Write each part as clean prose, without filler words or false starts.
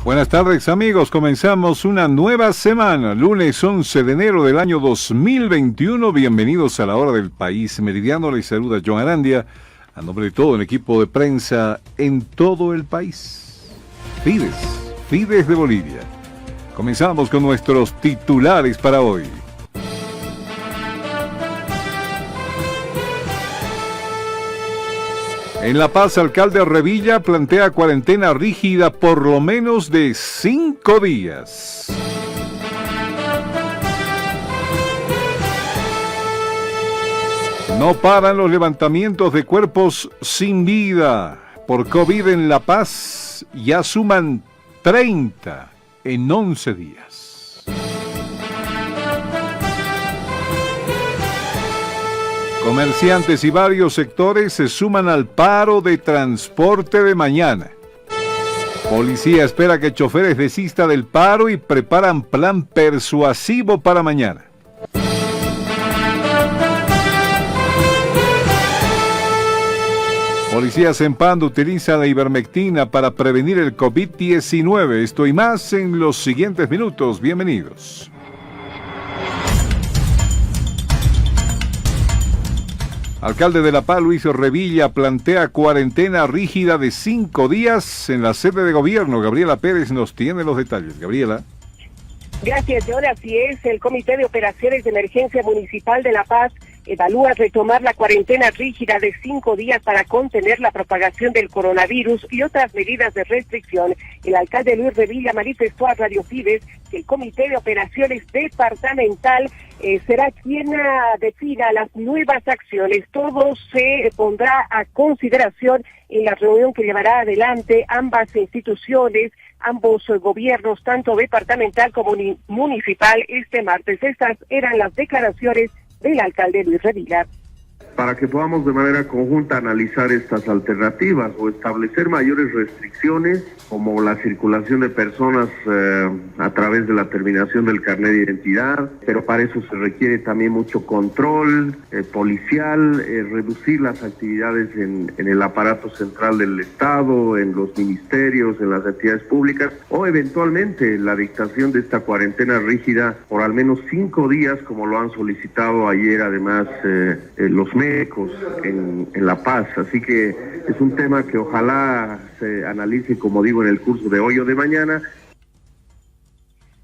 Buenas tardes amigos, comenzamos una nueva semana, lunes 11 de enero del año 2021, bienvenidos a la hora del país meridiano, les saluda John Arandia, a nombre de todo el equipo de prensa en todo el país. Fides de Bolivia. Comenzamos con nuestros titulares para hoy. En La Paz, alcalde Revilla plantea cuarentena rígida por lo menos de 5 días. No paran los levantamientos de cuerpos sin vida por COVID en La Paz, ya suman 30 en 11 días. Comerciantes y varios sectores se suman al paro de transporte de mañana. Policía espera que choferes desistan del paro y preparan plan persuasivo para mañana. Policías en Pando utilizan la ivermectina para prevenir el COVID-19. Esto y más en los siguientes minutos. Bienvenidos. Alcalde de La Paz, Luis Revilla, plantea cuarentena rígida de 5 días en la sede de gobierno. Gabriela Pérez nos tiene los detalles. Gabriela. Gracias, John. Así es, el Comité de Operaciones de Emergencia Municipal de La Paz evalúa retomar la cuarentena rígida de 5 días para contener la propagación del coronavirus y otras medidas de restricción. El alcalde Luis Revilla manifestó a Radio Fides que el Comité de Operaciones Departamental será quien defina las nuevas acciones. Todo se pondrá a consideración en la reunión que llevará adelante ambas instituciones, ambos gobiernos, tanto departamental como municipal, este martes. Estas eran las declaraciones del alcalde Luis Revilla. Para que podamos de manera conjunta analizar estas alternativas o establecer mayores restricciones, como la circulación de personas a través de la terminación del carnet de identidad, pero para eso se requiere también mucho control policial, reducir las actividades en el aparato central del Estado, en los ministerios, en las entidades públicas, o eventualmente la dictación de esta cuarentena rígida por al menos 5 días, como lo han solicitado ayer además los médicos en La Paz. Así que es un tema que ojalá se analice, como digo, en el curso de hoy o de mañana.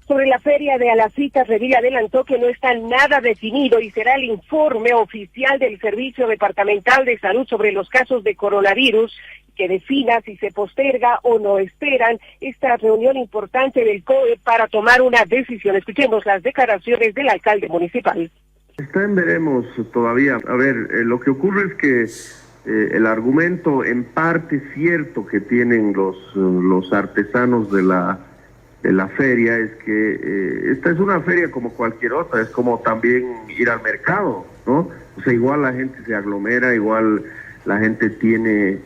Sobre la feria de Alacita, Revilla adelantó que no está nada definido y será el informe oficial del Servicio Departamental de Salud sobre los casos de coronavirus que defina si se posterga o no. Esperan esta reunión importante del COE para tomar una decisión. Escuchemos las declaraciones del alcalde municipal. Está en veremos todavía. A ver, lo que ocurre es que el argumento en parte cierto que tienen los artesanos de la feria es que esta es una feria como cualquier otra, es como también ir al mercado, ¿no? O sea, igual la gente se aglomera, igual la gente tiene,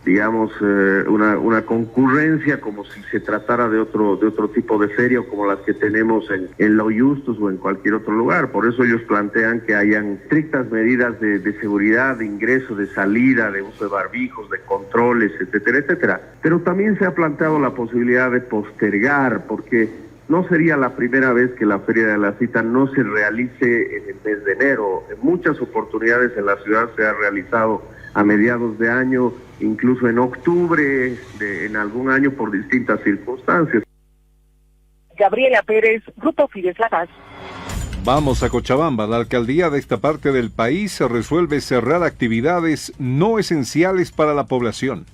digamos, una concurrencia como si se tratara de otro tipo de feria o como las que tenemos en Los Justos o en cualquier otro lugar. Por eso ellos plantean que hayan estrictas medidas de seguridad, de ingreso, de salida, de uso de barbijos, de controles, etcétera, etcétera. Pero también se ha planteado la posibilidad de postergar, porque no sería la primera vez que la Feria de la Cita no se realice en el mes de enero. En muchas oportunidades en la ciudad se ha realizado a mediados de año, incluso en octubre, en algún año por distintas circunstancias. Gabriela Pérez, Grupo Fides La Paz. Vamos a Cochabamba. La alcaldía de esta parte del país resuelve cerrar actividades no esenciales para la población.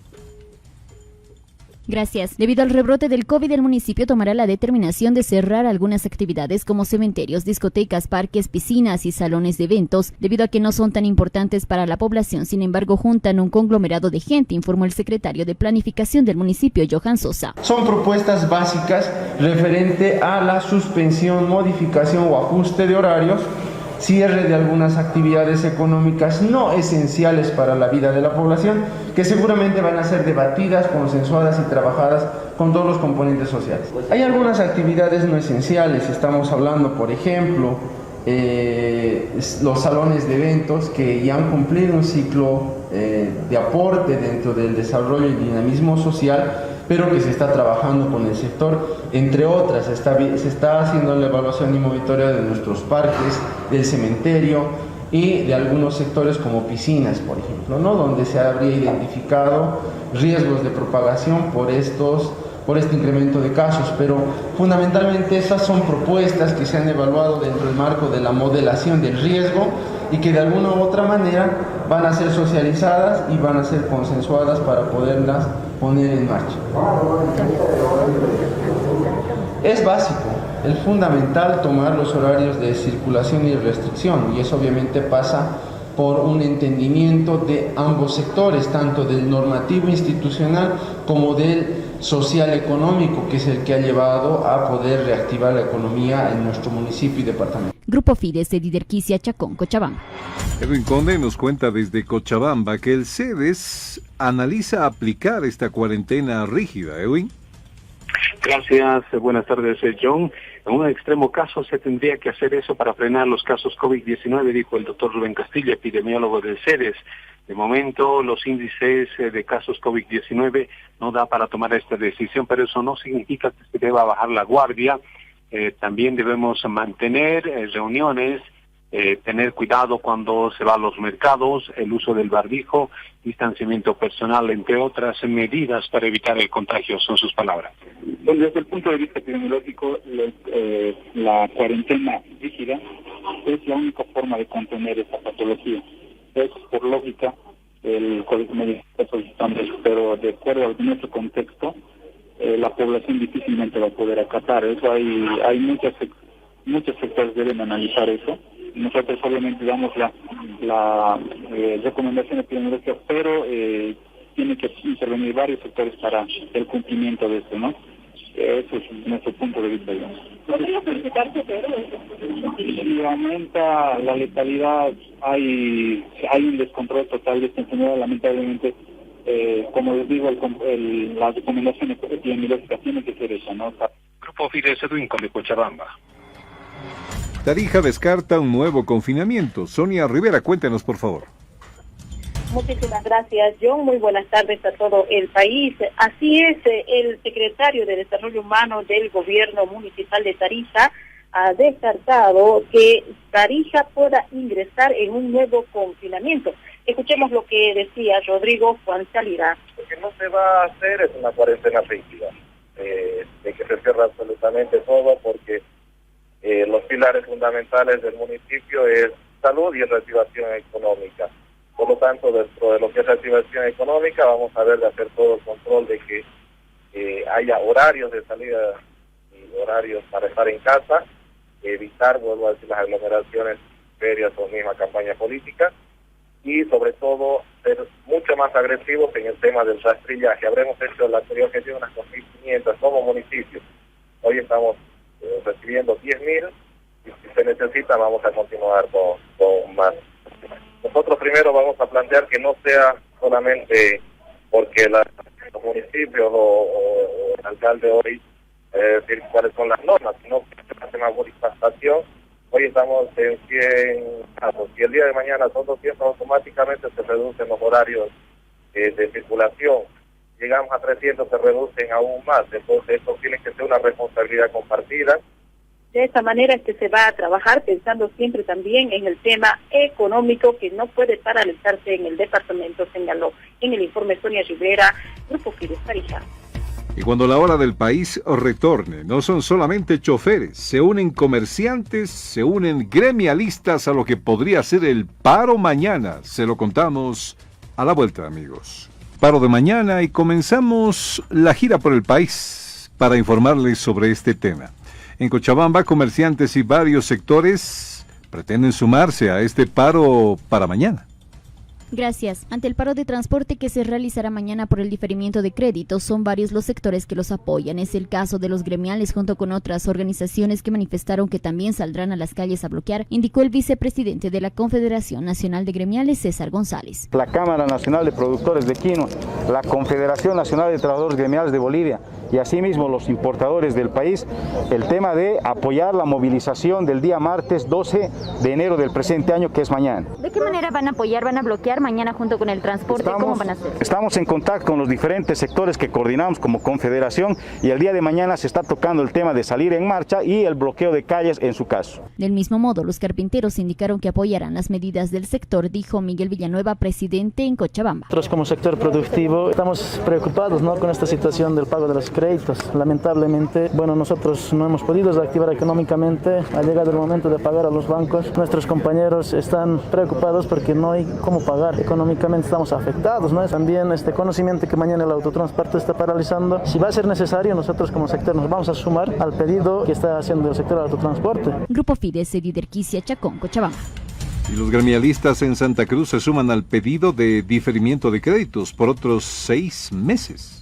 Gracias. Debido al rebrote del COVID, el municipio tomará la determinación de cerrar algunas actividades como cementerios, discotecas, parques, piscinas y salones de eventos, debido a que no son tan importantes para la población. Sin embargo, juntan un conglomerado de gente, informó el secretario de Planificación del municipio, Johan Sosa. Son propuestas básicas referente a la suspensión, modificación o ajuste de horarios, cierre de algunas actividades económicas no esenciales para la vida de la población, que seguramente van a ser debatidas, consensuadas y trabajadas con todos los componentes sociales. Hay algunas actividades no esenciales, estamos hablando, por ejemplo, los salones de eventos que ya han cumplido un ciclo de aporte dentro del desarrollo y dinamismo social, pero que se está trabajando con el sector. Entre otras, se está haciendo la evaluación y monitoreo de nuestros parques, del cementerio y de algunos sectores como piscinas, por ejemplo, ¿no? Donde se habría identificado riesgos de propagación por este incremento de casos, pero fundamentalmente esas son propuestas que se han evaluado dentro del marco de la modelación del riesgo y que de alguna u otra manera van a ser socializadas y van a ser consensuadas para poderlas poner en marcha. Es básico, es fundamental tomar los horarios de circulación y restricción, y eso obviamente pasa por un entendimiento de ambos sectores, tanto del normativo institucional como del social económico, que es el que ha llevado a poder reactivar la economía en nuestro municipio y departamento. Grupo Fides de Diderquicia, Chacón, Cochabamba. Edwin Conde nos cuenta desde Cochabamba que el CEDES analiza aplicar esta cuarentena rígida. Edwin. Gracias, buenas tardes, John. En un extremo caso se tendría que hacer eso para frenar los casos COVID-19, dijo el doctor Rubén Castilla, epidemiólogo del CEDES. De momento, los índices de casos COVID-19 no da para tomar esta decisión, pero eso no significa que se deba bajar la guardia. También debemos mantener reuniones, tener cuidado cuando se va a los mercados, el uso del barbijo, distanciamiento personal, entre otras medidas para evitar el contagio, son sus palabras. Bueno, desde el punto de vista epidemiológico, la cuarentena rígida es la única forma de contener esta patología. Es por lógica el Código Médico está solicitando eso, pero de acuerdo a nuestro contexto, la población difícilmente va a poder acatar. Eso hay muchos sectores deben analizar eso. Nosotros obviamente damos la recomendación epidemiológica, pero tiene que intervenir varios sectores para el cumplimiento de esto, ¿no? Ese es nuestro punto de vista, digamos. ¿Podría felicitarse, pero? Si aumenta la letalidad, hay un descontrol total de esta enfermedad, lamentablemente. Como les digo, la recomendación epidemiológica tiene que ser esa, ¿no? Grupo Fides, Edwin Conde, Cochabamba. Tarija descarta un nuevo confinamiento. Sonia Rivera, cuéntenos, por favor. Muchísimas gracias, John. Muy buenas tardes a todo el país. Así es, el secretario de Desarrollo Humano del Gobierno Municipal de Tarija ha descartado que Tarija pueda ingresar en un nuevo confinamiento. Escuchemos lo que decía Rodrigo Juan Salira. Lo que no se va a hacer es una cuarentena rígida, de que se cierra absolutamente todo, porque los pilares fundamentales del municipio es salud y reactivación económica. Por lo tanto, dentro de lo que es reactivación económica, vamos a ver de hacer todo el control de que haya horarios de salida y horarios para estar en casa, evitar, vuelvo a decir, las aglomeraciones, ferias o misma campaña política, y sobre todo ser mucho más agresivos en el tema del rastrillaje. Habremos hecho la anterior gestión unas 2.500 como municipio. Hoy estamos recibiendo 10.000 y si se necesita vamos a continuar con más. Nosotros primero vamos a plantear que no sea solamente porque los municipios o el alcalde hoy decir cuáles son las normas, sino que se hace una modificación. Hoy estamos en 100 casos. Si el día de mañana son 200, automáticamente se reducen los horarios de circulación. Llegamos a 300, se reducen aún más. Entonces, esto tiene que ser una responsabilidad compartida. De esta manera se va a trabajar pensando siempre también en el tema económico que no puede paralizarse en el departamento, señaló en el informe Sonia Rivera, Grupo Fides Tarija. Y cuando la hora del país retorne, no son solamente choferes, se unen comerciantes, se unen gremialistas a lo que podría ser el paro mañana. Se lo contamos a la vuelta, amigos. Paro de mañana y comenzamos la gira por el país para informarles sobre este tema. En Cochabamba, comerciantes y varios sectores pretenden sumarse a este paro para mañana. Gracias. Ante el paro de transporte que se realizará mañana por el diferimiento de créditos, son varios los sectores que los apoyan. Es el caso de los gremiales junto con otras organizaciones que manifestaron que también saldrán a las calles a bloquear, indicó el vicepresidente de la Confederación Nacional de Gremiales, César González. La Cámara Nacional de Productores de Quinoa, la Confederación Nacional de Trabajadores Gremiales de Bolivia y asimismo los importadores del país el tema de apoyar la movilización del día martes 12 de enero del presente año, que es mañana. ¿De qué manera van a apoyar, van a bloquear mañana junto con el transporte? ¿Cómo van a hacer? Estamos en contacto con los diferentes sectores que coordinamos como confederación y el día de mañana se está tocando el tema de salir en marcha y el bloqueo de calles en su caso. Del mismo modo, los carpinteros indicaron que apoyarán las medidas del sector, dijo Miguel Villanueva, presidente en Cochabamba. Nosotros como sector productivo estamos preocupados, ¿no?, con esta situación del pago de los créditos. Lamentablemente, nosotros no hemos podido reactivar económicamente. Ha llegado el momento de pagar a los bancos. Nuestros compañeros están preocupados porque no hay cómo pagar. Económicamente estamos afectados, ¿no? También este conocimiento que mañana el autotransporte está paralizando. Si va a ser necesario, nosotros como sector nos vamos a sumar al pedido que está haciendo el sector del autotransporte. Grupo Fides, Ediderquicia, Chacón, Cochabamba. Y los gremialistas en Santa Cruz se suman al pedido de diferimiento de créditos por otros 6 meses.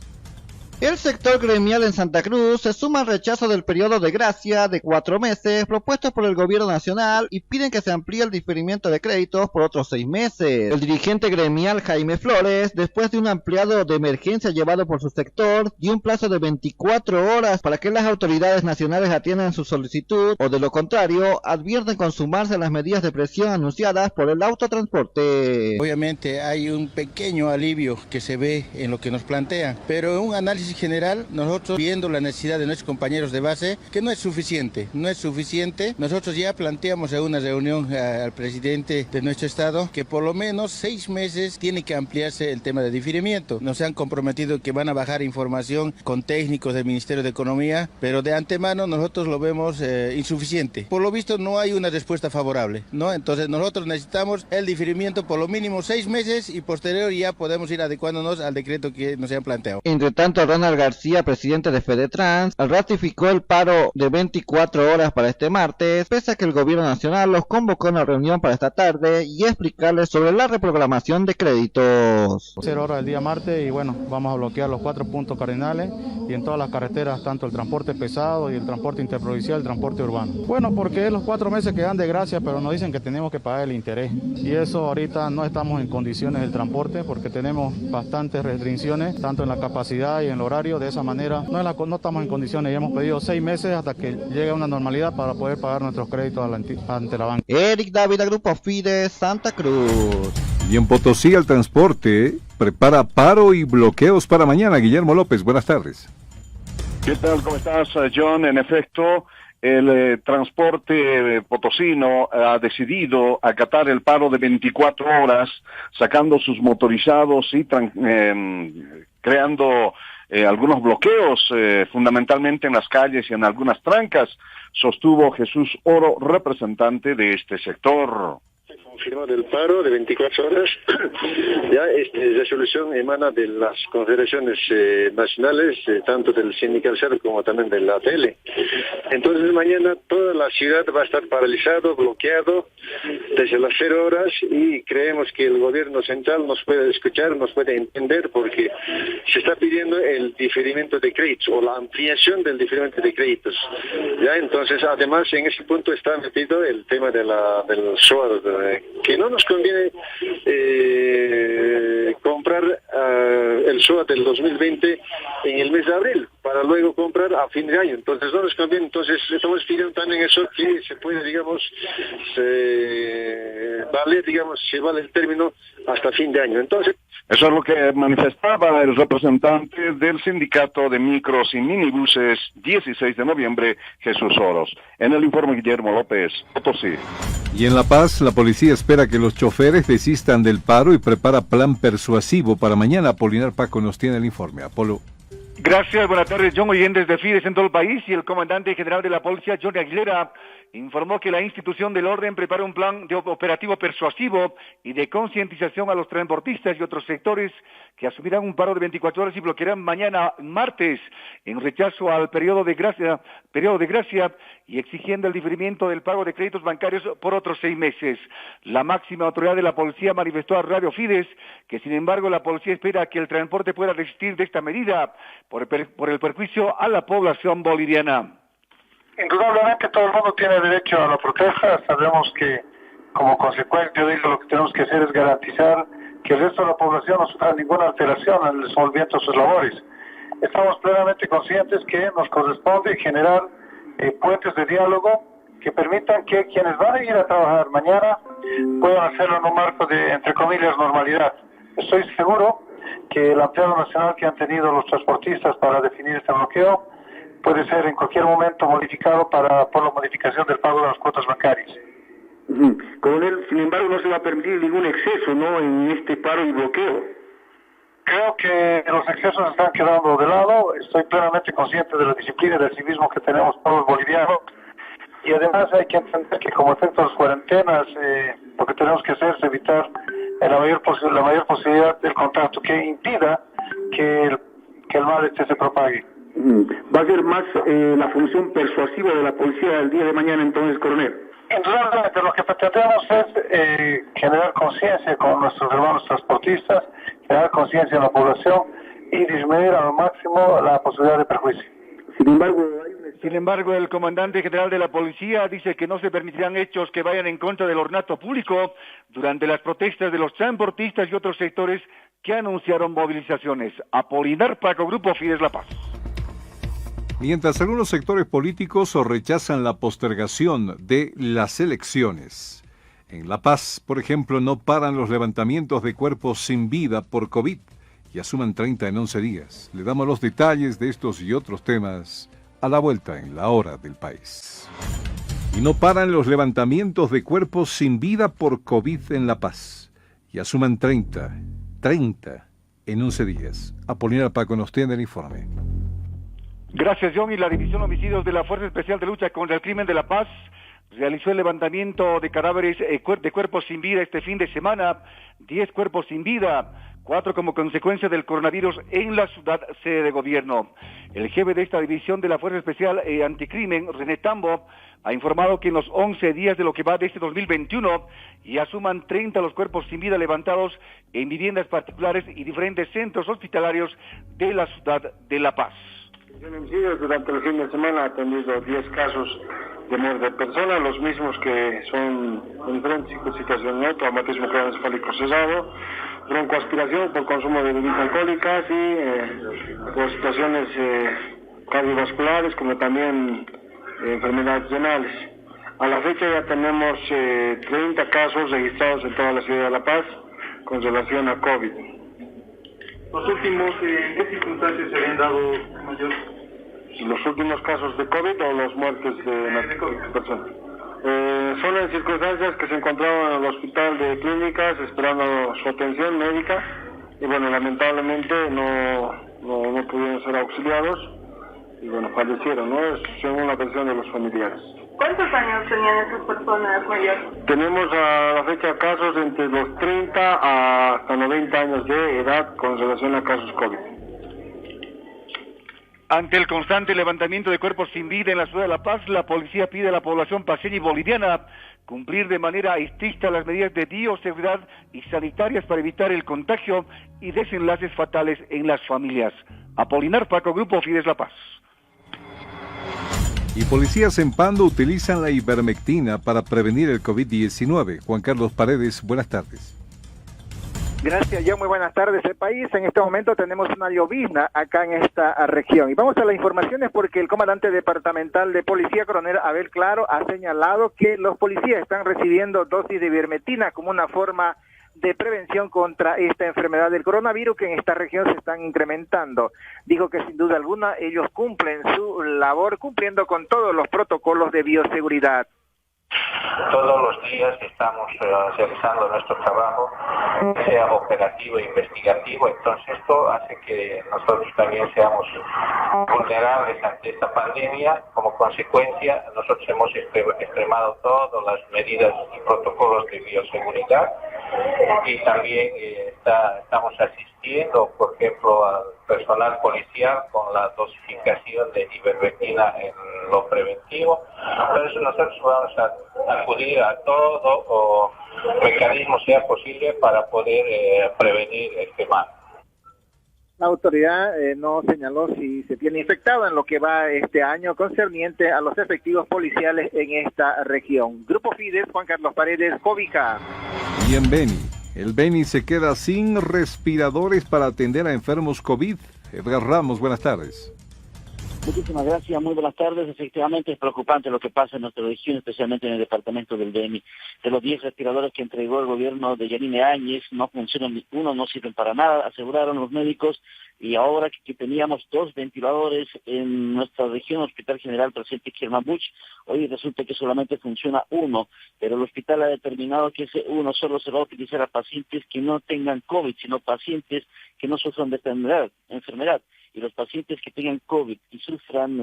El sector gremial en Santa Cruz se suma al rechazo del periodo de gracia de 4 meses propuesto por el gobierno nacional y piden que se amplíe el diferimiento de créditos por otros 6 meses. El dirigente gremial Jaime Flores, después de un ampliado de emergencia llevado por su sector, dio un plazo de 24 horas para que las autoridades nacionales atiendan su solicitud o de lo contrario advierten consumarse las medidas de presión anunciadas por el autotransporte. Obviamente hay un pequeño alivio que se ve en lo que nos plantean, pero un análisis general, nosotros viendo la necesidad de nuestros compañeros de base, que no es suficiente. Nosotros ya planteamos en una reunión al presidente de nuestro estado que por lo menos 6 meses tiene que ampliarse el tema de diferimiento. Nos han comprometido que van a bajar información con técnicos del Ministerio de Economía, pero de antemano nosotros lo vemos insuficiente. Por lo visto no hay una respuesta favorable, ¿no? Entonces nosotros necesitamos el diferimiento por lo mínimo 6 meses y posterior ya podemos ir adecuándonos al decreto que nos han planteado. Entre tanto, Ronald García, presidente de Fedetrans, ratificó el paro de 24 horas para este martes, pese a que el gobierno nacional los convocó a una reunión para esta tarde y explicarles sobre la reprogramación de créditos. 0 horas el día martes y vamos a bloquear los 4 puntos cardinales y en todas las carreteras, tanto el transporte pesado y el transporte interprovincial, el transporte urbano. Porque es los 4 meses que dan de gracia, pero nos dicen que tenemos que pagar el interés y eso ahorita no estamos en condiciones del transporte porque tenemos bastantes restricciones, tanto en la capacidad y en el horario. De esa manera no estamos en condiciones y hemos pedido 6 meses hasta que llegue a una normalidad para poder pagar nuestros créditos ante la banca. Eric Dávila, Grupo Fides, Santa Cruz. Y en Potosí el transporte prepara paro y bloqueos para mañana. Guillermo López, buenas tardes. ¿Qué tal? ¿Cómo estás, John? En efecto, el transporte potosino ha decidido acatar el paro de 24 horas, sacando sus motorizados y creando algunos bloqueos, fundamentalmente en las calles y en algunas trancas, sostuvo Jesús Oro, representante de este sector. Confirmado el paro de 24 horas. Ya esta resolución emana de las confederaciones nacionales, tanto del sindical como también de la ATL. Entonces mañana toda la ciudad va a estar paralizado, bloqueado desde las 0 horas y creemos que el gobierno central nos puede escuchar, nos puede entender porque se está pidiendo el diferimiento de créditos o la ampliación del diferimiento de créditos. Ya entonces además en ese punto está metido el tema del SOAR, que no nos conviene comprar el SOAT del 2020 en el mes de abril para luego comprar a fin de año. Entonces no nos conviene. Entonces estamos pidiendo también eso que se puede, se vale el término hasta fin de año. Entonces eso es lo que manifestaba el representante del sindicato de micros y minibuses 16 de noviembre, Jesús Oros. En el informe Guillermo López, Potosí. Y en La Paz, la policía espera que los choferes desistan del paro y prepara plan persuasivo para mañana. Apolinar Paco nos tiene el informe. Apolo. Gracias, buenas tardes, John. Oyentes de Fides en todo el país y el comandante general de la policía, Johnny Aguilera, informó que la institución del orden prepara un plan de operativo persuasivo y de concientización a los transportistas y otros sectores que asumirán un paro de 24 horas y bloquearán mañana martes en rechazo al periodo de gracia y exigiendo el diferimiento del pago de créditos bancarios por otros 6 meses. La máxima autoridad de la policía manifestó a Radio Fides que sin embargo la policía espera que el transporte pueda resistir de esta medida por el perjuicio a la población boliviana. Indudablemente todo el mundo tiene derecho a la protesta. Sabemos que como consecuencia de ello lo que tenemos que hacer es garantizar que el resto de la población no sufra ninguna alteración en el desenvolvimiento de sus labores. estamos plenamente conscientes que nos corresponde generar puentes de diálogo que permitan que quienes van a ir a trabajar mañana puedan hacerlo en un marco de, entre comillas, normalidad. Estoy seguro que el ampliado nacional que han tenido los transportistas para definir este bloqueo puede ser en cualquier momento modificado por la modificación del pago de las cuotas bancarias. Coronel, sin embargo, no se va a permitir ningún exceso, ¿no?, en este paro y bloqueo. Creo que los excesos están quedando de lado. Estoy plenamente consciente de la disciplina y del civismo que tenemos todos los bolivianos. Y además hay que entender que como efecto de las cuarentenas, lo que tenemos que hacer es evitar la mayor posibilidad del contacto que impida que el mal se propague. Va a ser más la función persuasiva de la policía el día de mañana, entonces, coronel. Indudablemente lo que pretendemos es generar conciencia con nuestros hermanos transportistas, generar conciencia en la población y disminuir a lo máximo la posibilidad de perjuicio. Sin embargo, el comandante general de la policía dice que no se permitirán hechos que vayan en contra del ornato público durante las protestas de los transportistas y otros sectores que anunciaron movilizaciones. Apolinar Paco, Grupo Fides La Paz. Mientras algunos sectores políticos rechazan la postergación de las elecciones. En La Paz, por ejemplo, no paran los levantamientos de cuerpos sin vida por COVID y asuman 30 en 11 días. Le damos los detalles de estos y otros temas a la vuelta en La Hora del País. Y no paran los levantamientos de cuerpos sin vida por COVID en La Paz y asuman 30 en 11 días. Apolinar Paco nos tiene el informe. Gracias, John. Y la División Homicidios de la Fuerza Especial de Lucha contra el Crimen de La Paz realizó el levantamiento de cadáveres de cuerpos sin vida este fin de semana. 10 cuerpos sin vida, 4 como consecuencia del coronavirus en la ciudad sede de gobierno. El jefe de esta división de la Fuerza Especial Anticrimen, René Tambo, ha informado que en los 11 días de lo que va de este 2021 ya suman 30 los cuerpos sin vida levantados en viviendas particulares y diferentes centros hospitalarios de la ciudad de La Paz. Durante el fin de semana ha atendido 10 casos de muerte de personas, los mismos que son en diferentes situaciones, ¿no? Traumatismo craneoencefálico cesado, broncoaspiración por consumo de bebidas alcohólicas y por situaciones cardiovasculares como también enfermedades renales. A la fecha ya tenemos 30 casos registrados en toda la ciudad de La Paz con relación a COVID. Los últimos, ¿en qué circunstancias se habían dado mayor? ¿Los últimos casos de COVID o las muertes de personas? Son en circunstancias que se encontraban en el hospital de clínicas esperando su atención médica y bueno, lamentablemente no pudieron ser auxiliados y bueno, fallecieron, ¿no? Según la versión de los familiares. ¿Cuántos años tenían esas personas mayores? Tenemos a la fecha casos entre los 30 hasta 90 años de edad con relación a casos COVID. Ante el constante levantamiento de cuerpos sin vida en la ciudad de La Paz, la policía pide a la población paceña y boliviana cumplir de manera estricta las medidas de bioseguridad y sanitarias para evitar el contagio y desenlaces fatales en las familias. Apolinar Paco, Grupo Fides La Paz. Y policías en Pando utilizan la ivermectina para prevenir el COVID-19. Juan Carlos Paredes, buenas tardes. Gracias, John. Muy buenas tardes. El país, en este momento tenemos una llovizna acá en esta región. Y vamos a las informaciones porque el comandante departamental de policía, coronel Abel Claro, ha señalado que los policías están recibiendo dosis de ivermectina como una forma de prevención contra esta enfermedad del coronavirus que en esta región se están incrementando. Dijo que sin duda alguna ellos cumplen su labor cumpliendo con todos los protocolos de bioseguridad. Todos los días estamos realizando nuestro trabajo, sea operativo e investigativo, entonces esto hace que nosotros también seamos vulnerables ante esta pandemia. Como consecuencia, nosotros hemos extremado todas las medidas y protocolos de bioseguridad y también estamos asistiendo, por ejemplo, al personal policial con la dosificación de ivermectina en lo preventivo. Entonces nosotros vamos a acudir a todo mecanismo sea posible para poder prevenir este mal. La autoridad no señaló si se tiene infectado en lo que va este año concerniente a los efectivos policiales en esta región. Grupo Fides, Juan Carlos Paredes, Cóvica. Y en Beni, el Beni se queda sin respiradores para atender a enfermos COVID. Edgar Ramos, buenas tardes. Muchísimas gracias, muy buenas tardes. Efectivamente es preocupante lo que pasa en nuestra región, especialmente en el departamento del Beni. De los 10 respiradores que entregó el gobierno de Yanine Áñez, no funcionan ninguno, no sirven para nada, aseguraron los médicos, y ahora que teníamos 2 ventiladores en nuestra región, Hospital General Presidente Germán Buch, hoy resulta que solamente funciona uno, pero el hospital ha determinado que ese uno solo se va a utilizar a pacientes que no tengan COVID, sino pacientes que no sufran de enfermedad. Y los pacientes que tengan COVID y sufran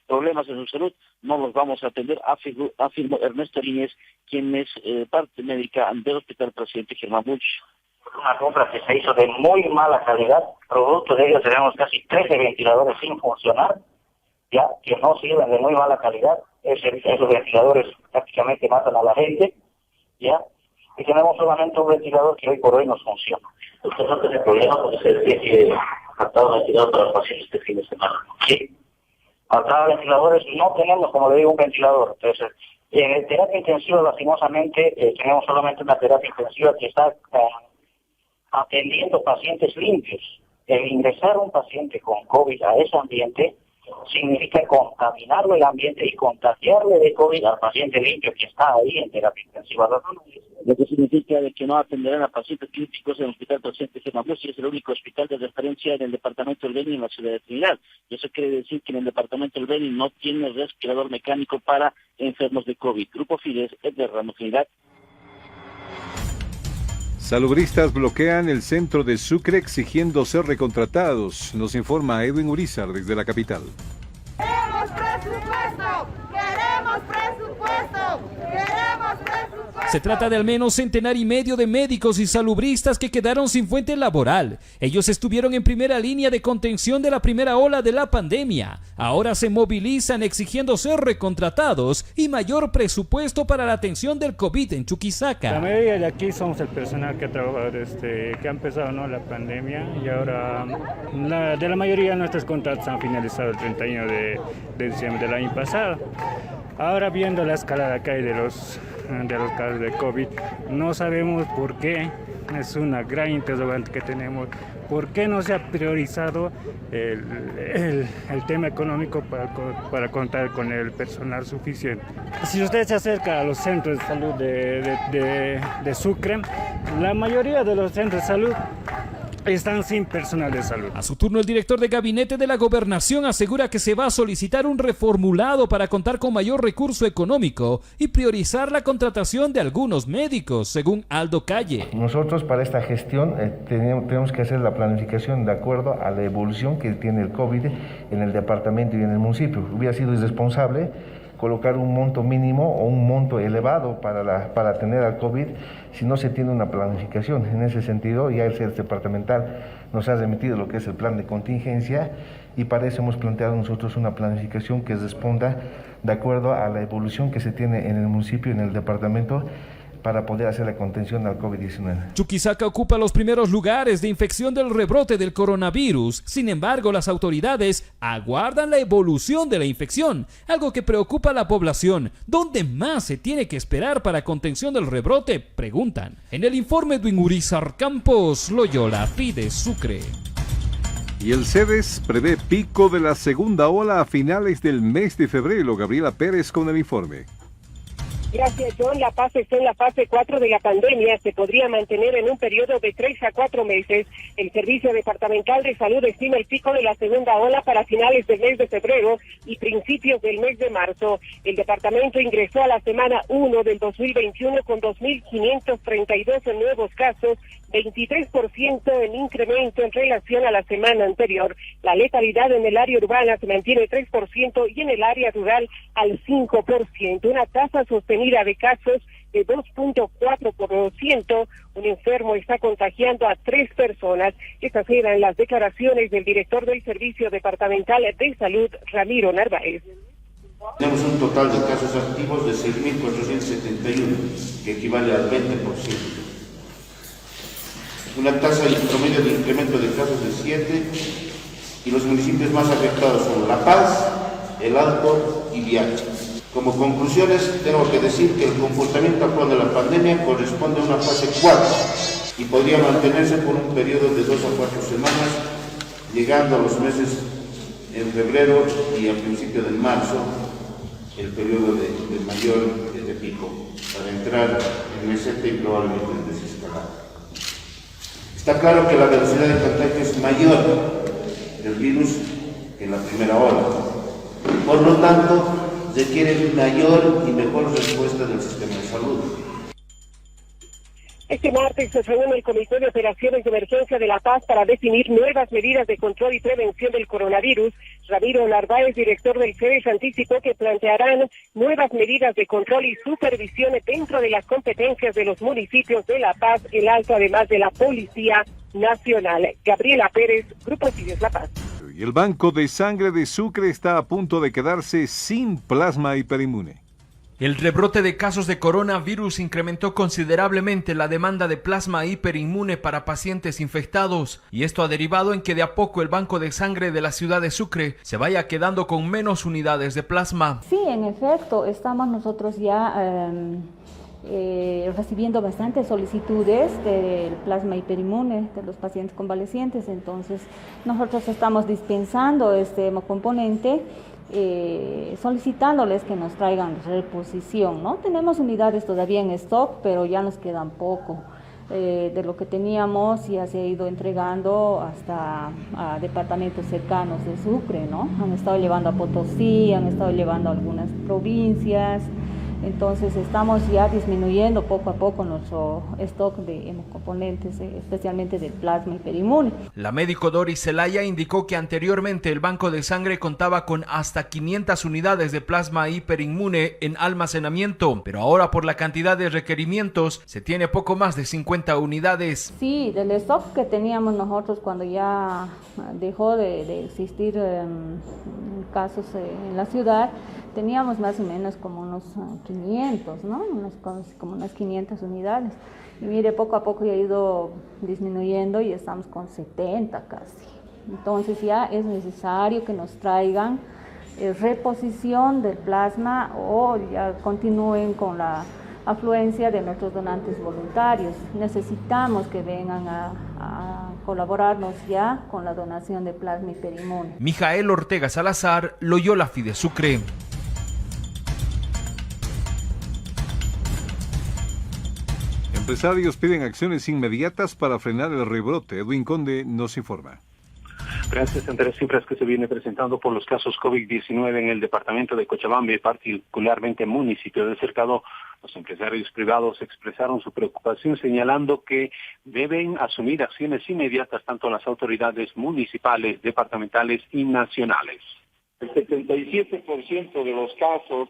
problemas en su salud, no los vamos a atender, afirmó Ernesto Líñez, quien es parte médica del Hospital Presidente Germán Buch. Una compra que se hizo de muy mala calidad, producto de ello tenemos casi 13 ventiladores sin funcionar, ya que no sirven, de muy mala calidad. Esos ventiladores prácticamente matan a la gente, ya, y tenemos solamente un ventilador que hoy por hoy no funciona. Usted no tiene problema porque se decía que faltaba ventilador para los pacientes este fin de semana. Sí, faltaba ventiladores, no tenemos, como le digo, un ventilador. Entonces, en terapia intensiva, lastimosamente, tenemos solamente una terapia intensiva que está atendiendo pacientes limpios. El ingresar un paciente con COVID a ese ambiente significa contaminarlo el ambiente y contagiarle de COVID al paciente limpio que está ahí en terapia intensiva. Lo que significa de que no atenderán a pacientes críticos en el Hospital Presidente Germán Buch, y es el único hospital de referencia en el departamento del Beni en la ciudad de Trinidad. Y eso quiere decir que en el departamento del Beni no tiene respirador mecánico para enfermos de COVID. Grupo Fides, Edgar Ramos, Trinidad. Salubristas bloquean el centro de Sucre exigiendo ser recontratados. Nos informa Edwin Urizar desde la capital. ¡Queremos presupuesto! ¡Queremos presupuesto! ¡Queremos presupuesto! Se trata de al menos 1,5 centenar de médicos y salubristas que quedaron sin fuente laboral. Ellos estuvieron en primera línea de contención de la primera ola de la pandemia. Ahora se movilizan exigiendo ser recontratados y mayor presupuesto para la atención del COVID en Chuquisaca. La mayoría de aquí somos el personal que ha trabajado que ha empezado la pandemia, y ahora de la mayoría de nuestros contratos han finalizado el 31 de diciembre del año pasado. Ahora, viendo la escalada que hay de los casos de COVID, no sabemos por qué, es una gran interrogante que tenemos, por qué no se ha priorizado el tema económico para contar con el personal suficiente. Si usted se acerca a los centros de salud de Sucre, la mayoría de los centros de salud están sin personal de salud. A su turno, el director de gabinete de la gobernación asegura que se va a solicitar un reformulado para contar con mayor recurso económico y priorizar la contratación de algunos médicos, según Aldo Calle. Nosotros para esta gestión tenemos que hacer la planificación de acuerdo a la evolución que tiene el COVID en el departamento y en el municipio. Hubiera sido irresponsable colocar un monto mínimo o un monto elevado para atender al COVID si no se tiene una planificación. En ese sentido, ya el CERS departamental nos ha remitido lo que es el plan de contingencia, y para eso hemos planteado nosotros una planificación que responda de acuerdo a la evolución que se tiene en el municipio y en el departamento para poder hacer la contención al COVID-19. Chuquisaca ocupa los primeros lugares de infección del rebrote del coronavirus. Sin embargo, las autoridades aguardan la evolución de la infección, algo que preocupa a la población. ¿Dónde más se tiene que esperar para contención del rebrote?, preguntan. En el informe de Urizar Campos, Loyola, Fides, Sucre. Y el CEDES prevé pico de la segunda ola a finales del mes de febrero. Gabriela Pérez con el informe. Gracias, John. La Paz está en la fase 4 de la pandemia. Se podría mantener en un periodo de 3 a 4 meses. El Servicio Departamental de Salud estima el pico de la segunda ola para finales del mes de febrero y principios del mes de marzo. El departamento ingresó a la semana 1 del 2021 con 2.532 nuevos casos, 23% en incremento en relación a la semana anterior. La letalidad en el área urbana se mantiene 3% y en el área rural al 5%. Una tasa sostenida de casos de 2.4%. Un enfermo está contagiando a 3 personas. Estas eran las declaraciones del director del Servicio Departamental de Salud, Ramiro Narváez. Tenemos un total de casos activos de 6.471, que equivale al 20%. Una tasa promedio de incremento de casos de 7, y los municipios más afectados son La Paz, El Alto y Viacha. Como conclusiones, tengo que decir que el comportamiento actual de la pandemia corresponde a una fase 4 y podría mantenerse por un periodo de 2 a 4 semanas llegando a los meses en febrero y a principio de marzo, el periodo de mayor de pico, para entrar en meseta y probablemente en desescalada. Está claro que la velocidad de contagio es mayor del virus que en la primera ola. Por lo tanto, requiere mayor y mejor respuesta del sistema de salud. Este martes se reúne el Comité de Operaciones de Emergencia de La Paz para definir nuevas medidas de control y prevención del coronavirus. Ramiro Narváez, director del CEDES, anticipó que plantearán nuevas medidas de control y supervisión dentro de las competencias de los municipios de La Paz, El Alto, además de la Policía Nacional. Gabriela Pérez, Grupo Cides La Paz. Y el Banco de Sangre de Sucre está a punto de quedarse sin plasma hiperinmune. El rebrote de casos de coronavirus incrementó considerablemente la demanda de plasma hiperinmune para pacientes infectados, y esto ha derivado en que de a poco el Banco de Sangre de la ciudad de Sucre se vaya quedando con menos unidades de plasma. Sí, en efecto, estamos nosotros ya recibiendo bastantes solicitudes del plasma hiperinmune de los pacientes convalecientes, entonces nosotros estamos dispensando este componente, solicitándoles que nos traigan reposición, ¿no? Tenemos unidades todavía en stock, pero ya nos quedan poco. De lo que teníamos ya se ha ido entregando hasta a departamentos cercanos de Sucre, ¿no? Han estado llevando a Potosí, han estado llevando a algunas provincias. Entonces estamos ya disminuyendo poco a poco nuestro stock de hemocomponentes, especialmente del plasma hiperinmune. La médico Doris Zelaya indicó que anteriormente el Banco de Sangre contaba con hasta 500 unidades de plasma hiperinmune en almacenamiento, pero ahora por la cantidad de requerimientos se tiene poco más de 50 unidades. Sí, del stock que teníamos nosotros cuando ya dejó de existir casos en la ciudad, teníamos más o menos como unos 500, ¿no? Como unas 500 unidades. Y mire, poco a poco ya ha ido disminuyendo y estamos con 70 casi. Entonces ya es necesario que nos traigan reposición del plasma o ya continúen con la afluencia de nuestros donantes voluntarios. Necesitamos que vengan a colaborarnos ya con la donación de plasma hiperinmune. Mijael Ortega Salazar, Loyola Fide Sucre. Empresarios piden acciones inmediatas para frenar el rebrote. Edwin Conde nos informa. Gracias ante las cifras que se viene presentando por los casos COVID-19 en el departamento de Cochabamba y particularmente en el municipio de Cercado, los empresarios privados expresaron su preocupación señalando que deben asumir acciones inmediatas tanto las autoridades municipales, departamentales y nacionales. El 77% de los casos,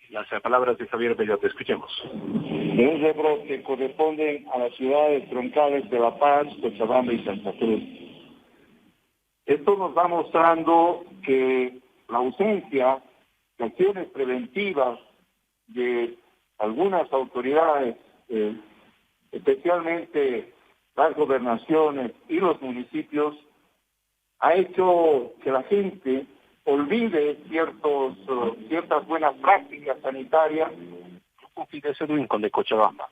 las palabras de Javier Bellote, escuchemos. de un rebrote corresponden a las ciudades troncales de La Paz, Cochabamba y Santa Cruz. Esto nos va mostrando que la ausencia de acciones preventivas de algunas autoridades, especialmente las gobernaciones y los municipios, ha hecho que la gente olvide ciertas buenas prácticas sanitarias. Fide Edwin Conde, Cochabamba.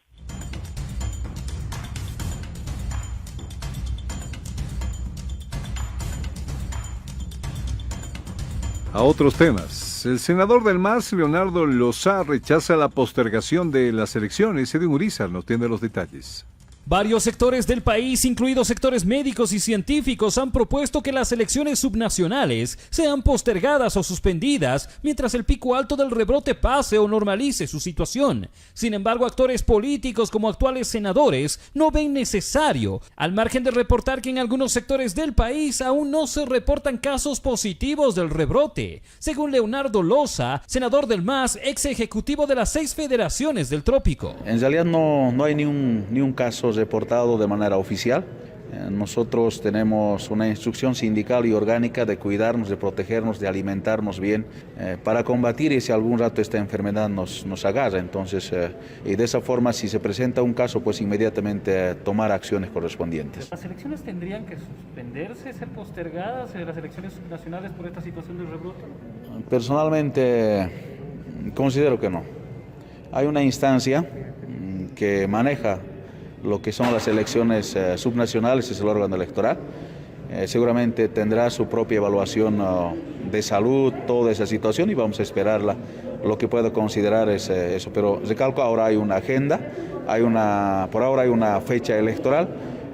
A otros temas. El senador del MAS, Leonardo Lozá, rechaza la postergación de las elecciones. Edwin Urizar nos tiene los detalles. Varios sectores del país, incluidos sectores médicos y científicos, han propuesto que las elecciones subnacionales sean postergadas o suspendidas mientras el pico alto del rebrote pase o normalice su situación. Sin embargo, actores políticos como actuales senadores no ven necesario, al margen de reportar que en algunos sectores del país aún no se reportan casos positivos del rebrote. Según Leonardo Lozá, senador del MAS, ex ejecutivo de las 6 federaciones del trópico. En realidad no hay ni un caso reportado de manera oficial. Nosotros tenemos una instrucción sindical y orgánica de cuidarnos, de protegernos, de alimentarnos bien para combatir y si algún rato esta enfermedad nos agarra. Entonces, y de esa forma, si se presenta un caso, pues inmediatamente tomar acciones correspondientes. ¿Las elecciones tendrían que suspenderse, ser postergadas, las elecciones nacionales por esta situación del rebrote? Personalmente, considero que no. Hay una instancia que maneja lo que son las elecciones subnacionales, es el órgano electoral. Seguramente tendrá su propia evaluación de salud, toda esa situación, y vamos a esperarla. Lo que puedo considerar es eso, pero recalco, ahora hay una agenda, por ahora hay una fecha electoral,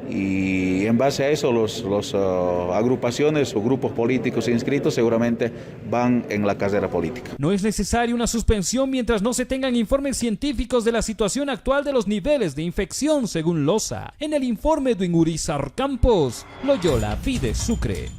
y en base a eso los agrupaciones o grupos políticos inscritos seguramente van en la carrera política. No es necesaria una suspensión mientras no se tengan informes científicos de la situación actual de los niveles de infección, según Loza. En el informe de Ingurizar Campos, Loyola Fides Sucre.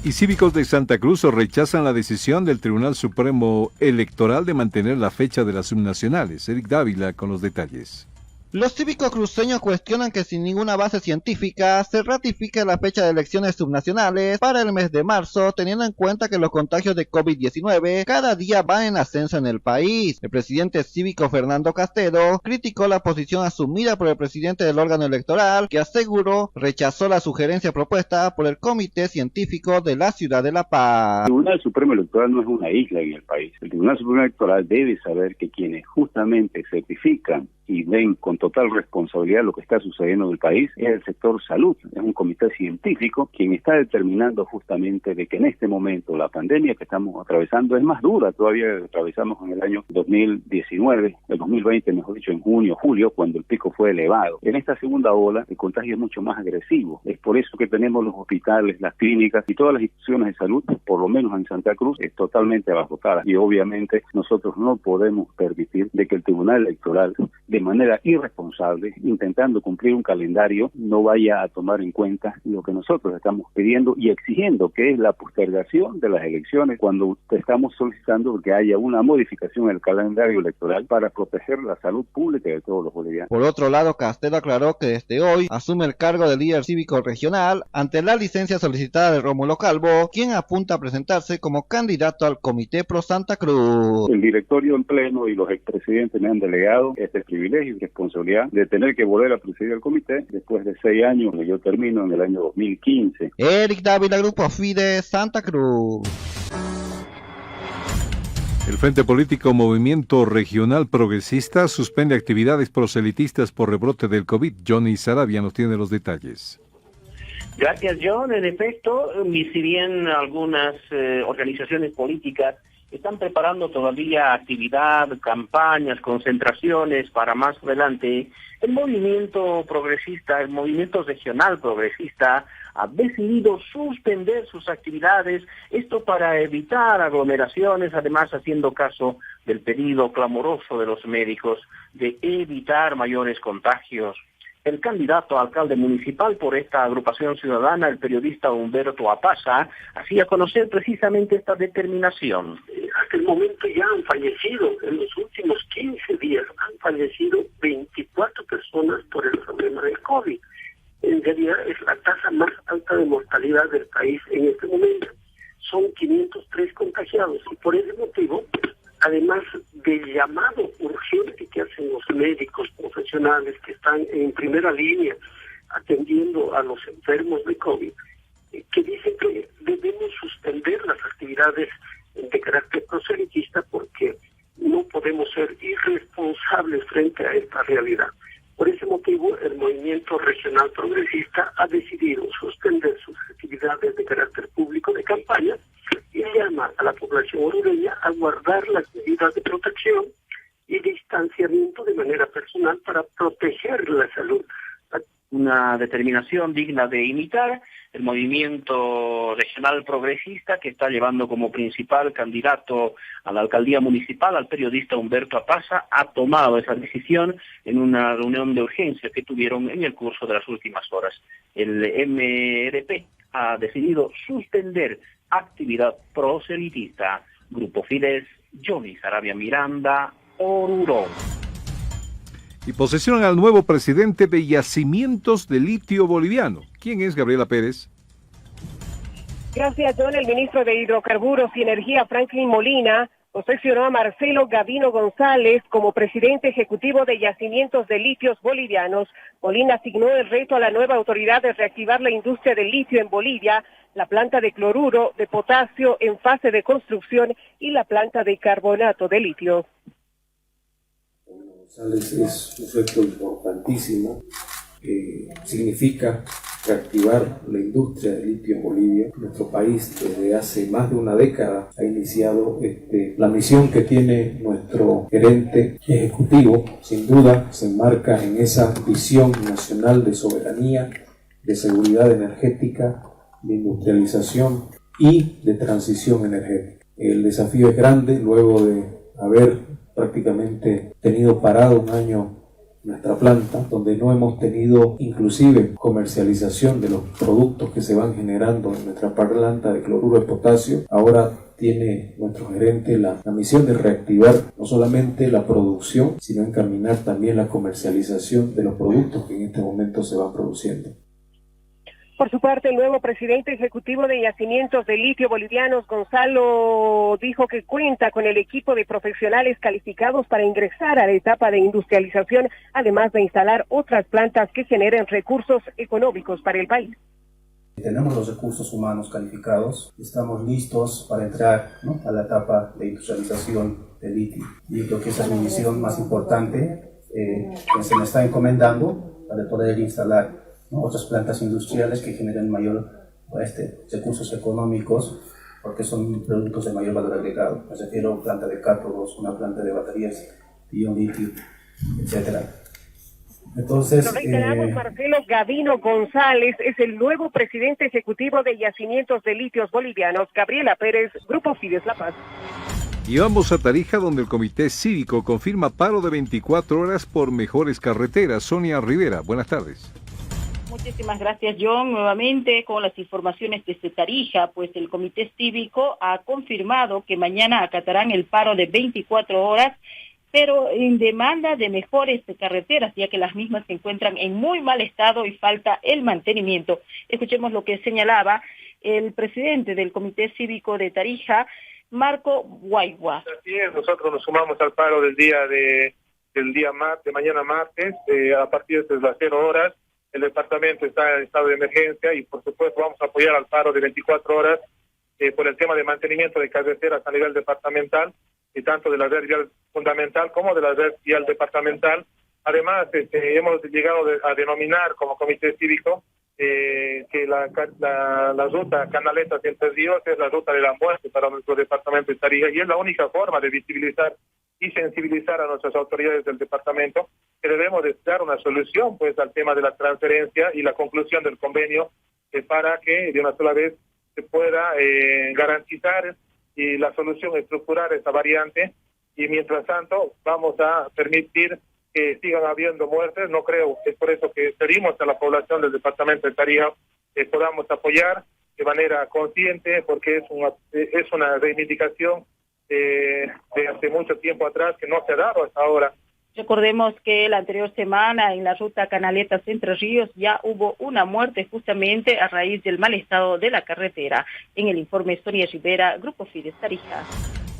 Y cívicos de Santa Cruz rechazan la decisión del Tribunal Supremo Electoral de mantener la fecha de las subnacionales. Eric Dávila con los detalles. Los cívicos cruceños cuestionan que sin ninguna base científica se ratifique la fecha de elecciones subnacionales para el mes de marzo, teniendo en cuenta que los contagios de COVID-19 cada día van en ascenso en el país. El presidente cívico Fernando Castelo criticó la posición asumida por el presidente del órgano electoral, que aseguró rechazó la sugerencia propuesta por el Comité Científico de la Ciudad de La Paz. El Tribunal Supremo Electoral no es una isla en el país. El Tribunal Supremo Electoral debe saber que quienes justamente certifican y ven con total responsabilidad lo que está sucediendo en el país es el sector salud. Es un comité científico quien está determinando justamente de que en este momento la pandemia que estamos atravesando es más dura todavía que atravesamos en el año 2019, el 2020 mejor dicho, en junio, julio, cuando el pico fue elevado. En esta segunda ola el contagio es mucho más agresivo. Es por eso que tenemos los hospitales, las clínicas y todas las instituciones de salud, por lo menos en Santa Cruz, es totalmente abarrotada. Y obviamente nosotros no podemos permitir de que el Tribunal Electoral, de manera irresponsable, intentando cumplir un calendario, no vaya a tomar en cuenta lo que nosotros estamos pidiendo y exigiendo, que es la postergación de las elecciones, cuando estamos solicitando que haya una modificación en el calendario electoral para proteger la salud pública de todos los bolivianos. Por otro lado, Castelo aclaró que desde hoy asume el cargo de líder cívico regional ante la licencia solicitada de Rómulo Calvo, quien apunta a presentarse como candidato al Comité Pro Santa Cruz. El directorio en pleno y los expresidentes me han delegado este privilegio y responsabilidad de tener que volver a presidir el comité después de 6 años, que yo termino en el año 2015. Eric Dávila, Grupo Fides, Santa Cruz. El Frente Político Movimiento Regional Progresista suspende actividades proselitistas por rebrote del COVID. Johnny Sarabia nos tiene los detalles. Gracias, John. En efecto, y si bien algunas organizaciones políticas están preparando todavía actividad, campañas, concentraciones para más adelante, el movimiento progresista, el movimiento regional progresista, ha decidido suspender sus actividades, esto para evitar aglomeraciones, además haciendo caso del pedido clamoroso de los médicos de evitar mayores contagios. El candidato a alcalde municipal por esta agrupación ciudadana, el periodista Humberto Apaza, hacía conocer precisamente esta determinación. Hasta el momento ya han fallecido, en los últimos 15 días han fallecido 24 personas por el problema del COVID. En realidad es la tasa más alta de mortalidad del país en este momento. Son 503 contagiados y por ese motivo, además del llamado urgente que hacen los médicos profesionales que están en primera línea atendiendo a los enfermos de COVID, que dicen que debemos suspender las actividades de carácter proselitista porque no podemos ser irresponsables frente a esta realidad. Por ese motivo, el movimiento regional progresista ha decidido suspender sus actividades de carácter público de campaña y llama a la población orureña a guardar las medidas de protección y distanciamiento de manera personal para proteger la salud. Una determinación digna de imitar. El movimiento regional progresista, que está llevando como principal candidato a la alcaldía municipal al periodista Humberto Apaza, ha tomado esa decisión en una reunión de urgencia que tuvieron en el curso de las últimas horas. El MRP ha decidido suspender actividad proselitista. Grupo Fides, Johnny Sarabia Miranda, Oruro. Y posesionan al nuevo presidente de Yacimientos de Litio Boliviano. ¿Quién es Gabriela Pérez? Gracias, John. El ministro de Hidrocarburos y Energía, Franklin Molina, posesionó a Marcelo Gavino González como presidente ejecutivo de Yacimientos de Litios Bolivianos. Molina asignó el reto a la nueva autoridad de reactivar la industria del litio en Bolivia, la planta de cloruro de potasio en fase de construcción y la planta de carbonato de litio. Es un reto importantísimo, significa reactivar la industria del litio en Bolivia. Nuestro país desde hace más de una década ha iniciado la misión que tiene nuestro gerente ejecutivo. Sin duda se enmarca en esa visión nacional de soberanía, de seguridad energética, de industrialización y de transición energética. El desafío es grande luego de haber prácticamente tenido parado un año nuestra planta, donde no hemos tenido inclusive comercialización de los productos que se van generando en nuestra planta de cloruro de potasio. Ahora tiene nuestro gerente la misión de reactivar no solamente la producción, sino encaminar también la comercialización de los productos que en este momento se van produciendo. Por su parte, el nuevo presidente ejecutivo de Yacimientos de Litio Bolivianos, Gonzalo, dijo que cuenta con el equipo de profesionales calificados para ingresar a la etapa de industrialización, además de instalar otras plantas que generen recursos económicos para el país. Tenemos los recursos humanos calificados, estamos listos para entrar, ¿no?, a la etapa de industrialización de litio. Y creo que esa es mi misión más importante que se me está encomendando para poder instalar, ¿no?, otras plantas industriales que generen mayor recursos económicos, porque son productos de mayor valor agregado. Me refiero a planta de cátodos, una planta de baterías, ion litio, etc. Entonces, lo reiteramos, Marcelo Gavino González es el nuevo presidente ejecutivo de Yacimientos de Litios Bolivianos. Gabriela Pérez, Grupo Fides La Paz. Y vamos a Tarija, donde el Comité Cívico confirma paro de 24 horas por mejores carreteras. Sonia Rivera, buenas tardes. Muchísimas gracias, John. Nuevamente con las informaciones desde Tarija, pues el Comité Cívico ha confirmado que mañana acatarán el paro de 24 horas, pero en demanda de mejores carreteras, ya que las mismas se encuentran en muy mal estado y falta el mantenimiento. Escuchemos lo que señalaba el presidente del Comité Cívico de Tarija, Marco Guaigua. Así es, nosotros nos sumamos al paro del mañana martes, a partir de las 0 horas. El departamento está en estado de emergencia y por supuesto vamos a apoyar al paro de 24 horas por el tema de mantenimiento de carreteras a nivel departamental, y tanto de la red vial fundamental como de la red vial departamental. Además, hemos llegado a denominar como Comité Cívico que la ruta Canaletas Entre Ríos es la ruta de la muerte para nuestro departamento de Tarija, y es la única forma de visibilizar y sensibilizar a nuestras autoridades del departamento que debemos de dar una solución pues al tema de la transferencia y la conclusión del convenio para que de una sola vez se pueda garantizar y la solución estructural esta variante, y mientras tanto vamos a permitir que sigan habiendo muertes. No creo, es por eso que pedimos a la población del departamento de Tarija que podamos apoyar de manera consciente, porque es una reivindicación de hace mucho tiempo atrás que no se ha dado hasta ahora. Recordemos que la anterior semana en la ruta Canaletas Entre Ríos ya hubo una muerte justamente a raíz del mal estado de la carretera. En el informe, Sonia Rivera, Grupo Fides Tarija.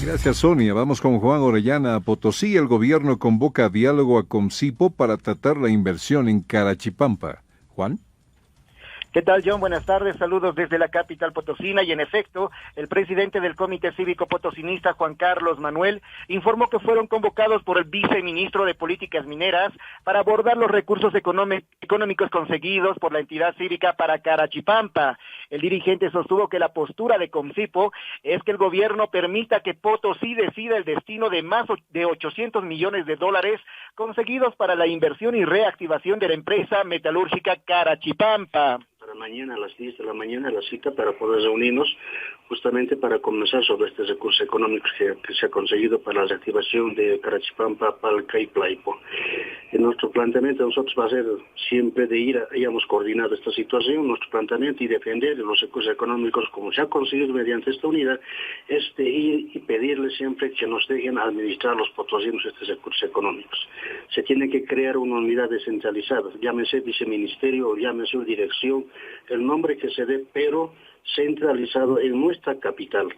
Gracias, Sonia. Vamos con Juan Orellana. A Potosí, el gobierno convoca a diálogo a Comcipo para tratar la inversión en Carachipampa. Juan. ¿Qué tal, John? Buenas tardes, saludos desde la capital potosina. Y en efecto, el presidente del Comité Cívico Potosinista, Juan Carlos Manuel, informó que fueron convocados por el viceministro de Políticas Mineras para abordar los recursos económicos conseguidos por la entidad cívica para Carachipampa. El dirigente sostuvo que la postura de Comcipo es que el gobierno permita que Potosí decida el destino de más de 800 millones de dólares conseguidos para la inversión y reactivación de la empresa metalúrgica Carachipampa. Para mañana a las 10 de la mañana la cita para poder reunirnos justamente para conversar sobre estos recursos económicos que se ha conseguido para la reactivación de Carachipampa, Palca y Plaipo. En nuestro planteamiento nosotros va a ser siempre hayamos coordinado esta situación, nuestro planteamiento y defender los recursos económicos como se ha conseguido mediante esta unidad, y pedirles siempre que nos dejen administrar los potosinos estos recursos económicos. Se tiene que crear una unidad descentralizada, llámese viceministerio o llámese dirección, el nombre que se dé, pero centralizado en nuestra capital.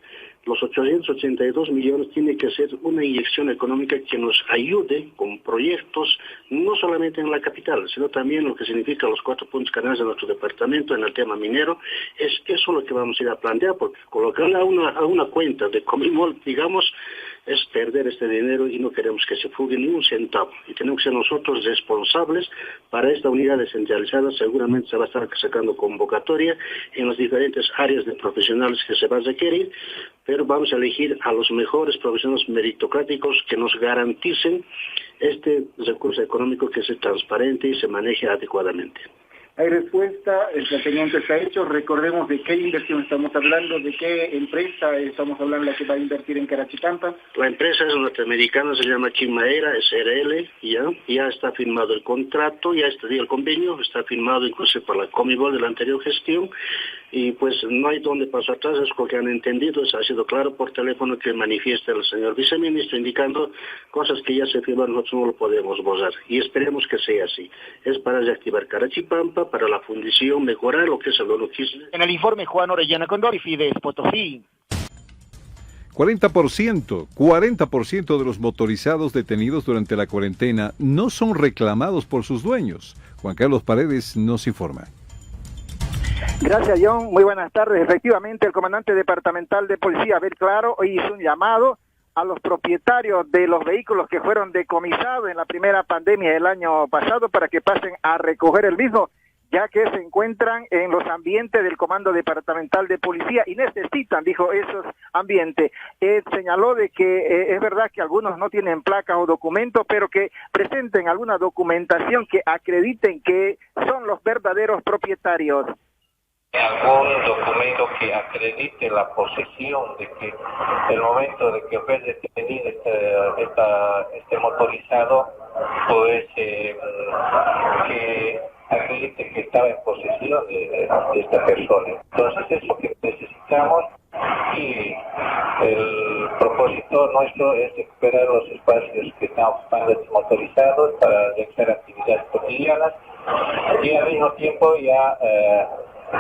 Los 882 millones tiene que ser una inyección económica que nos ayude con proyectos, no solamente en la capital, sino también lo que significa los 4 puntos cardinales de nuestro departamento en el tema minero. Es eso lo que vamos a ir a plantear, porque colocarle a una cuenta de Comimol, digamos, es perder este dinero y no queremos que se fugue ni un centavo. Y tenemos que ser nosotros responsables para esta unidad descentralizada. Seguramente se va a estar sacando convocatoria en las diferentes áreas de profesionales que se va a requerir, pero vamos a elegir a los mejores profesionales meritocráticos que nos garanticen este recurso económico que sea transparente y se maneje adecuadamente. Hay respuesta, el planteamiento está hecho. Recordemos de qué inversión estamos hablando, de qué empresa estamos hablando la que va a invertir en Carachipampa. La empresa es norteamericana, se llama Chimaera, SRL, ya está firmado el contrato, ya está el convenio, está firmado incluso por la Comibol de la anterior gestión, y pues no hay donde pasar atrás, es lo que han entendido, ha sido claro por teléfono que manifiesta el señor viceministro indicando cosas que ya se firmaron, nosotros no lo podemos borrar, y esperemos que sea así. Es para reactivar Carachipampa, para la fundición, mejorar lo que es el logismo. En el informe, Juan Orellana Condori, Fides Potosí. 40% de los motorizados detenidos durante la cuarentena no son reclamados por sus dueños. Juan Carlos Paredes nos informa. Gracias, John. Muy buenas tardes. Efectivamente, el comandante departamental de policía, Abel Claro, hoy hizo un llamado a los propietarios de los vehículos que fueron decomisados en la primera pandemia del año pasado para que pasen a recoger el mismo, ya que se encuentran en los ambientes del Comando Departamental de Policía y necesitan, dijo, esos ambientes. Señaló de que es verdad que algunos no tienen placas o documentos, pero que presenten alguna documentación que acrediten que son los verdaderos propietarios. Algún documento que acredite la posesión de que el momento de que fue detenido este motorizado, pues que acredite que estaba en posesión de esta persona. Entonces es lo que necesitamos, y el propósito nuestro es recuperar los espacios que están ocupando estos motorizados para realizar actividades cotidianas y al mismo tiempo ya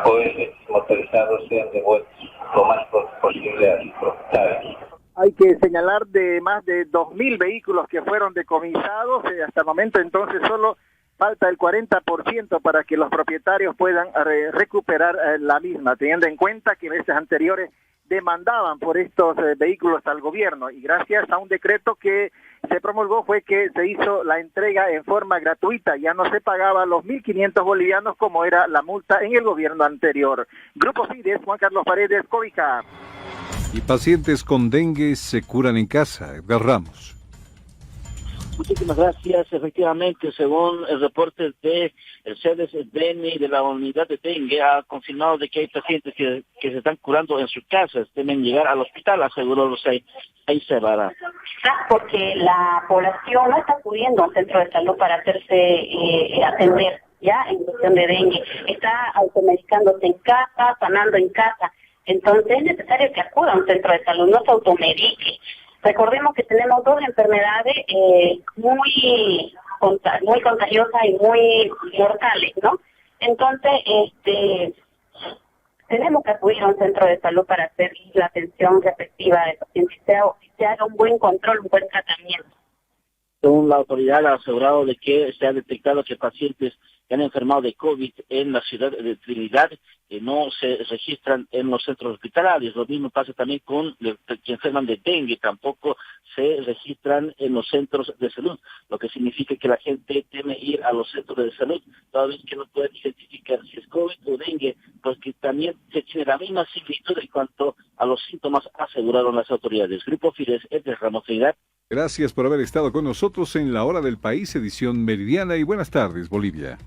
pues estos motorizados sean devueltos lo más posible a sus propietarios. Hay que señalar de más de 2.000 vehículos que fueron decomisados, hasta el momento entonces solo falta el 40% para que los propietarios puedan recuperar la misma, teniendo en cuenta que meses anteriores demandaban por estos vehículos al gobierno, y gracias a un decreto que se promulgó fue que se hizo la entrega en forma gratuita, ya no se pagaba los 1.500 bolivianos como era la multa en el gobierno anterior. Grupo Fides, Juan Carlos Paredes, Cóvica. Y pacientes con dengue se curan en casa. Edgar Ramos. Muchísimas gracias. Efectivamente, según el reporte de el CDS-DENI de la unidad de dengue, ha confirmado de que hay pacientes que se están curando en sus casas, deben llegar al hospital, aseguró los ahí se va. Porque la población no está acudiendo a un centro de salud para hacerse atender ya en cuestión de dengue, está automedicándose en casa, sanando en casa, entonces es necesario que acuda a un centro de salud, no se automedique. Recordemos que tenemos dos enfermedades muy contagiosas y muy mortales, ¿no? Entonces, tenemos que acudir a un centro de salud para hacer la atención respectiva del paciente, se haga un buen control, un buen tratamiento. Según la autoridad ha asegurado de que se ha detectado que pacientes que han enfermado de COVID en la ciudad de Trinidad no se registran en los centros hospitalarios. Lo mismo pasa también con los que enferman de dengue, tampoco se registran en los centros de salud, lo que significa que la gente teme ir a los centros de salud, toda vez que no pueden identificar si es COVID o dengue, pues que también se tiene la misma similitud en cuanto a los síntomas, aseguraron las autoridades. Grupo Fides, Edgar Ramos, Trinidad. Gracias por haber estado con nosotros en La Hora del País, edición meridiana, y buenas tardes, Bolivia.